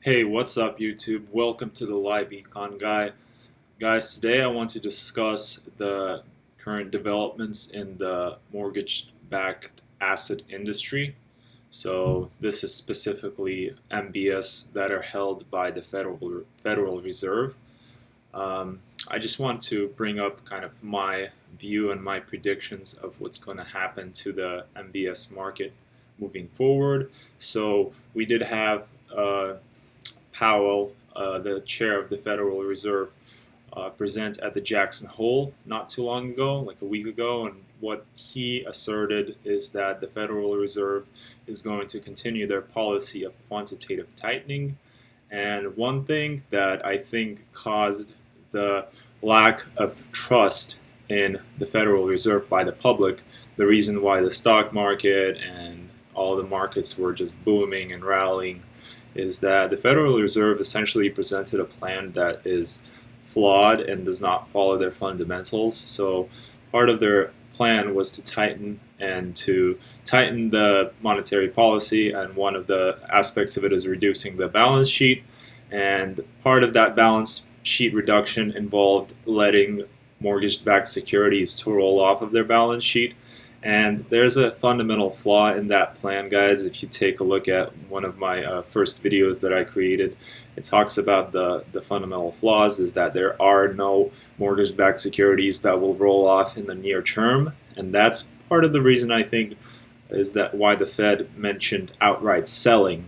Hey, what's up, YouTube? Welcome to the Live Econ Guy. Guys, today I want to discuss the current developments in the mortgage-backed asset industry. So this is specifically MBS that are held by the Federal Reserve. I just want to bring up kind of my view and my predictions of what's going to happen to the MBS market moving forward. So we did have Powell, the chair of the Federal Reserve, present at the Jackson Hole not too long ago, like a week ago, and what he asserted is that the Federal Reserve is going to continue their policy of quantitative tightening. And one thing that I think caused the lack of trust in the Federal Reserve by the public, the reason why the stock market and all the markets were just booming and rallying, is that the Federal Reserve essentially presented a plan that is flawed and does not follow their fundamentals. So part of their plan was to tighten the monetary policy, and one of the aspects of it is reducing the balance sheet. And part of that balance sheet reduction involved letting mortgage-backed securities to roll off of their balance sheet. And there's a fundamental flaw in that plan, guys. If you take a look at one of my first videos that I created, it talks about the fundamental flaws is that there are no mortgage-backed securities that will roll off in the near term. And that's part of the reason I think is that why the Fed mentioned outright selling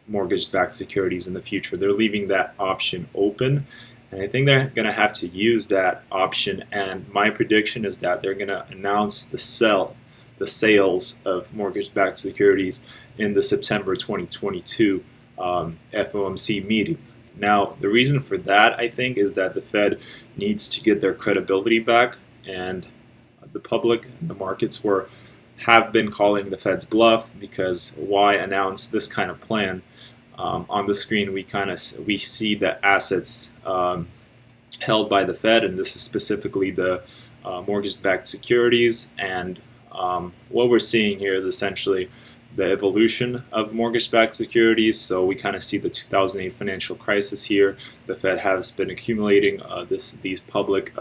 mortgage-backed securities in the future. They're leaving that option open. And I think they're going to have to use that option. And my prediction is that they're going to announce the sales of mortgage-backed securities in the September 2022 FOMC meeting. Now, the reason for that, I think, is that the Fed needs to get their credibility back, and the public and the markets have been calling the Fed's bluff, because why announce this kind of plan? On the screen, we see the assets held by the Fed, and this is specifically the mortgage-backed securities. And what we're seeing here is essentially the evolution of mortgage-backed securities. So we kind of see the 2008 financial crisis here. The Fed has been accumulating these public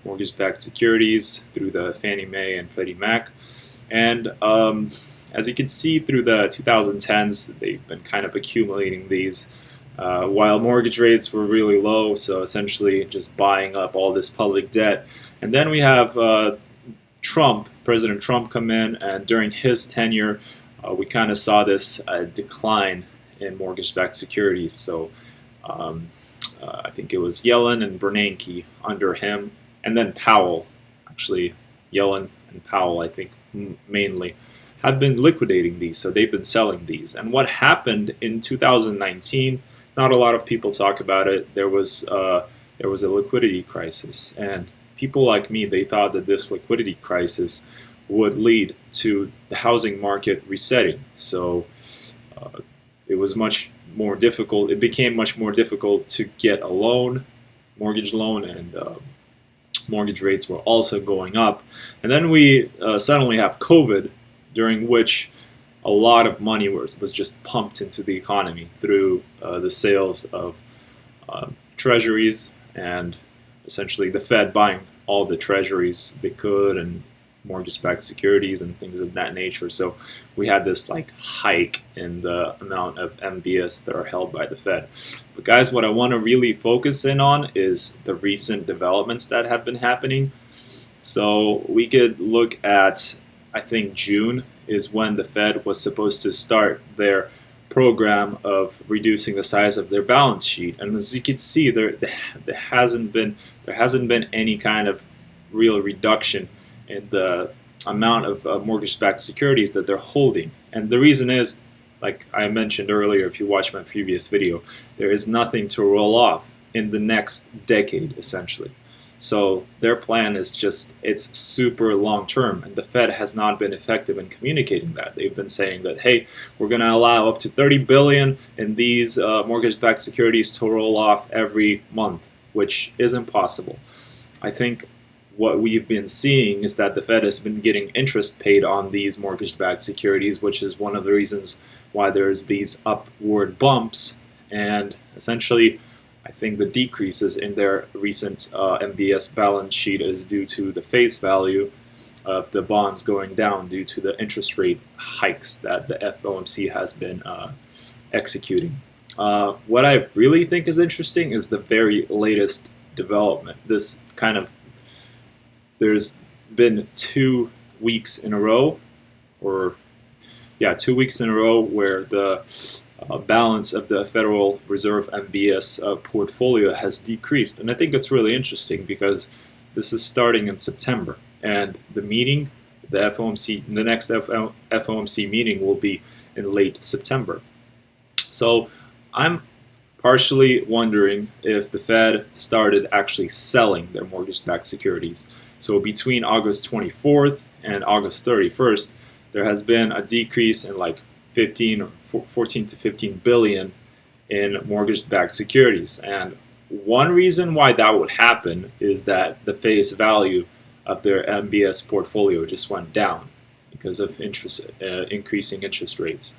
mortgage-backed securities through the Fannie Mae and Freddie Mac. And as you can see through the 2010s, they've been kind of accumulating these while mortgage rates were really low, so essentially just buying up all this public debt. And then we have President Trump come in, and during his tenure, we kind of saw this decline in mortgage-backed securities. So I think it was Yellen and Bernanke under him, and then Powell. Actually, Yellen and Powell, I think, mainly, have been liquidating these. So they've been selling these. And what happened in 2019, not a lot of people talk about it. There was a liquidity crisis, and people like me, they thought that this liquidity crisis would lead to the housing market resetting. So it was much more difficult. It became much more difficult to get a loan, mortgage loan, and mortgage rates were also going up. And then we suddenly have COVID, during which a lot of money was just pumped into the economy through the sales of treasuries, and essentially the Fed buying all the treasuries they could, and mortgage-backed securities and things of that nature. So we had this like hike in the amount of MBS that are held by the Fed. But guys, what I want to really focus in on is the recent developments that have been happening. So we could look at, I think June is when the Fed was supposed to start their program of reducing the size of their balance sheet. And as you can see, there hasn't been any kind of real reduction in the amount of mortgage-backed securities that they're holding. And the reason is, like I mentioned earlier, if you watch my previous video, there is nothing to roll off in the next decade, essentially. So their plan is it's super long term, and the Fed has not been effective in communicating that. They've been saying that, hey, we're going to allow up to $30 billion in these mortgage-backed securities to roll off every month, which is impossible. I think what we've been seeing is that the Fed has been getting interest paid on these mortgage-backed securities, which is one of the reasons why there's these upward bumps. and essentially I think the decreases in their recent MBS balance sheet is due to the face value of the bonds going down due to the interest rate hikes that the FOMC has been executing. What I really think is interesting is the very latest development. There's been 2 weeks in a row, or yeah, 2 weeks in a row where the balance of the Federal Reserve MBS portfolio has decreased. And I think it's really interesting because this is starting in September. And the next FOMC meeting will be in late September. So I'm partially wondering if the Fed started actually selling their mortgage-backed securities. So between August 24th and August 31st, there has been a decrease in like 14 to 15 billion in mortgage-backed securities. And one reason why that would happen is that the face value of their MBS portfolio just went down because of increasing interest rates.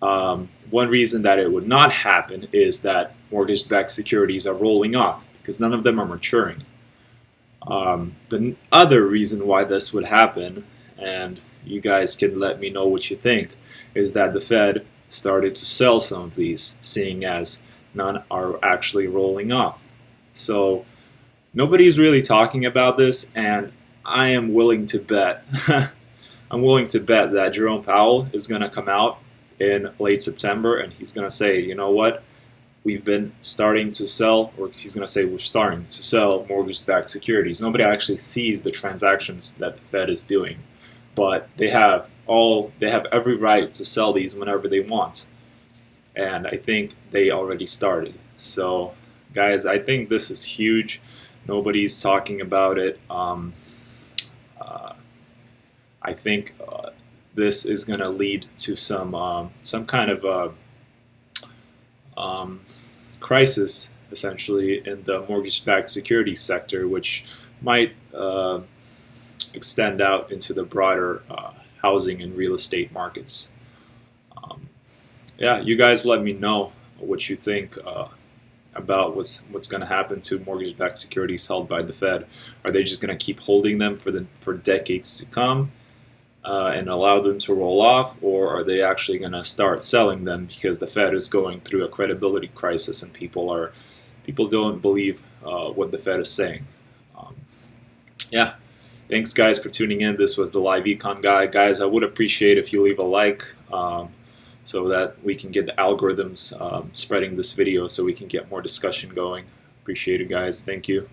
One reason that it would not happen is that mortgage-backed securities are rolling off because none of them are maturing. The other reason why this would happen, and you guys can let me know what you think, is that the Fed started to sell some of these, seeing as none are actually rolling off. So nobody's really talking about this, and I am willing to bet I'm willing to bet that Jerome Powell is going to come out in late September and he's going to say, you know what, we've been starting to sell, or he's going to say we're starting to sell mortgage-backed securities. Nobody actually sees the transactions that the Fed is doing, but they have every right to sell these whenever they want. And I think they already started. So guys, I think this is huge. Nobody's talking about it. I think this is going to lead to some kind of crisis, essentially, in the mortgage-backed securities sector, which might extend out into the broader housing and real estate markets. Yeah, you guys let me know what you think about what's going to happen to mortgage-backed securities held by the Fed. Are they just going to keep holding them for decades to come and allow them to roll off, or are they actually going to start selling them because the Fed is going through a credibility crisis and people don't believe what the Fed is saying? Yeah. Thanks, guys, for tuning in. This was the Live Econ Guy. Guys, I would appreciate if you leave a like so that we can get the algorithms spreading this video so we can get more discussion going. Appreciate it, guys. Thank you.